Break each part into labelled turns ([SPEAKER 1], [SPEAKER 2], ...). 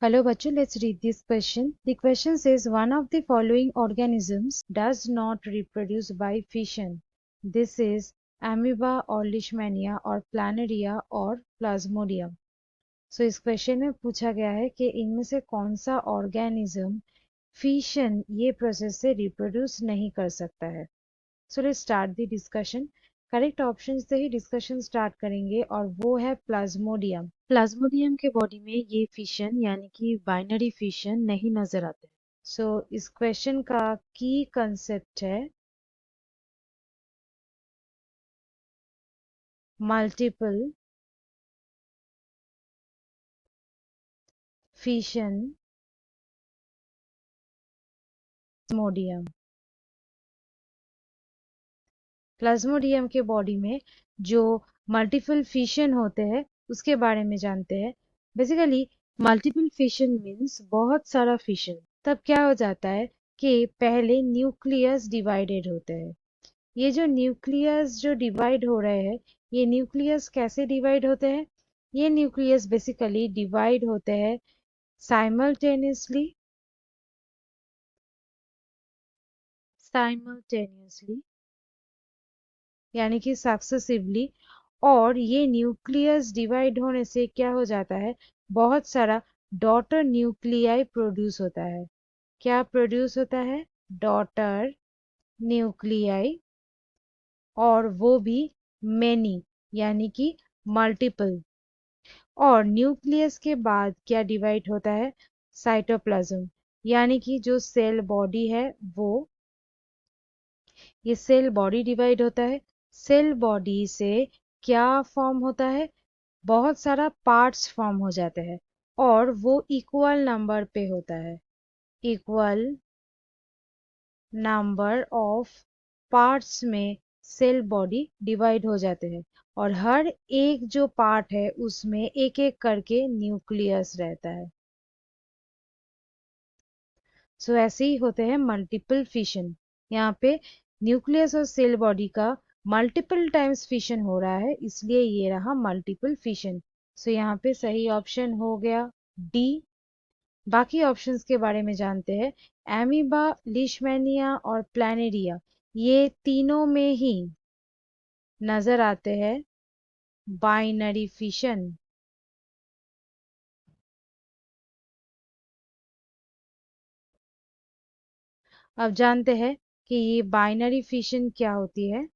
[SPEAKER 1] Hello, bachcho. Let's read this question. The question says one of the following organisms does not reproduce by fission. This is amoeba or leishmania or planaria और plasmodium. So इस question में पूछा गया है कि इनमें से कौन सा ऑर्गेनिज्म फिशन ये प्रोसेस से रिप्रोड्यूस नहीं कर सकता है. So let's start the discussion. Correct option से ही डिस्कशन स्टार्ट करेंगे और वो है प्लाज्मोडियम. प्लाज्मोडियम के बॉडी में ये फिशन यानी कि बाइनरी फिशन नहीं नजर आते. सो इस क्वेश्चन का की कंसेप्ट है मल्टीपल फिशन मोडियम. प्लाज्मोडियम के बॉडी में जो मल्टीपल फिशन होते हैं उसके बारे में जानते हैं. बेसिकली मल्टीपल फिशन मीन्स बहुत सारा फिशन. तब क्या हो जाता है कि पहले न्यूक्लियस डिवाइडेड होते हैं. ये जो न्यूक्लियस जो डिवाइड हो रहे हैं, ये न्यूक्लियस कैसे डिवाइड होते हैं? ये न्यूक्लियस बेसिकली डिवाइड होते हैं साइमल्टेनियसली साइमल्टेनियसली यानी कि सक्सेसिवली. और ये न्यूक्लियस डिवाइड होने से क्या हो जाता है, बहुत सारा डॉटर न्यूक्लियाई प्रोड्यूस होता है. क्या प्रोड्यूस होता है? Daughter nuclei. और वो भी मेनी यानी कि मल्टीपल. और न्यूक्लियस के बाद क्या डिवाइड होता है? साइटोप्लाज्म. यानी कि जो सेल बॉडी है वो, ये सेल बॉडी डिवाइड होता है. सेल बॉडी से क्या फॉर्म होता है? बहुत सारा पार्ट्स फॉर्म हो जाते हैं और वो इक्वल नंबर पे होता है. इक्वल नंबर ऑफ पार्ट्स में सेल बॉडी डिवाइड हो जाते हैं और हर एक जो पार्ट है उसमें एक एक करके न्यूक्लियस रहता है. सो ऐसे ही होते हैं मल्टीपल फिशन. यहाँ पे न्यूक्लियस और सेल बॉडी का मल्टीपल टाइम्स फिशन हो रहा है, इसलिए ये रहा मल्टीपल फिशन. सो यहाँ पे सही ऑप्शन हो गया डी. बाकी ऑप्शंस के बारे में जानते हैं. एमीबा, लिशमैनिया और प्लानेरिया ये तीनों में ही नजर आते हैं बाइनरी फिशन. अब जानते हैं कि ये बाइनरी फिशन क्या होती है.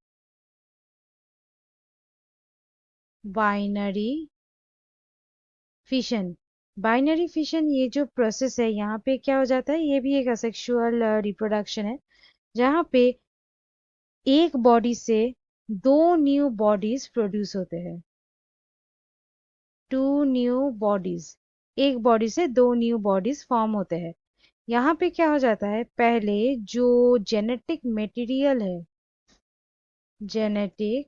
[SPEAKER 1] Binary fission. बाइनरी फिशन ये जो प्रोसेस है, यहाँ पे क्या हो जाता है, ये भी एक असेक्सुअल रिप्रोडक्शन है जहाँ पे एक बॉडी से दो न्यू बॉडीज प्रोड्यूस होते हैं. Two new bodies. एक बॉडी से दो न्यू बॉडीज फॉर्म होते हैं. यहाँ पे क्या हो जाता है, पहले जो जेनेटिक मटेरियल है, जेनेटिक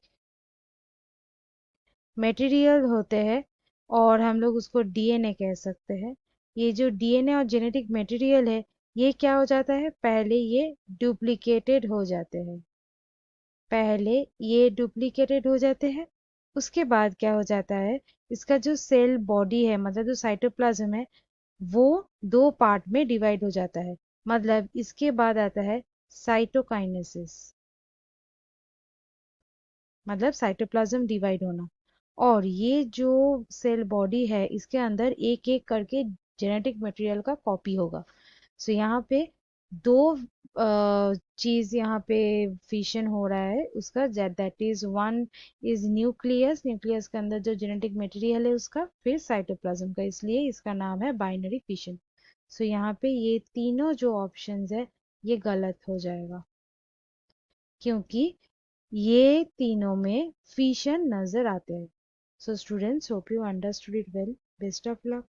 [SPEAKER 1] मटेरियल होते हैं और हम लोग उसको डीएनए कह सकते हैं. ये जो डीएनए और जेनेटिक मटेरियल है, ये क्या हो जाता है, पहले ये डुप्लीकेटेड हो जाते हैं. पहले ये डुप्लीकेटेड हो जाते हैं. उसके बाद क्या हो जाता है, इसका जो सेल बॉडी है मतलब जो साइटोप्लाज्म है वो दो पार्ट में डिवाइड हो जाता है. मतलब इसके बाद आता है साइटोकाइनेसिस, मतलब साइटोप्लाज्म डिवाइड होना. और ये जो सेल बॉडी है इसके अंदर एक एक करके जेनेटिक मटेरियल का कॉपी होगा. सो यहाँ पे दो चीज यहाँ पे फिशन हो रहा है उसका, that is one is nucleus. Nucleus के अंदर जो जेनेटिक मटेरियल है उसका, फिर साइटोप्लाज्म का, इसलिए इसका नाम है बाइनरी फिशन. सो यहाँ पे ये तीनों जो ऑप्शंस है ये गलत हो जाएगा क्योंकि ये तीनों में फिशन नजर आते हैं. So students, hope you understood it well. Best of luck.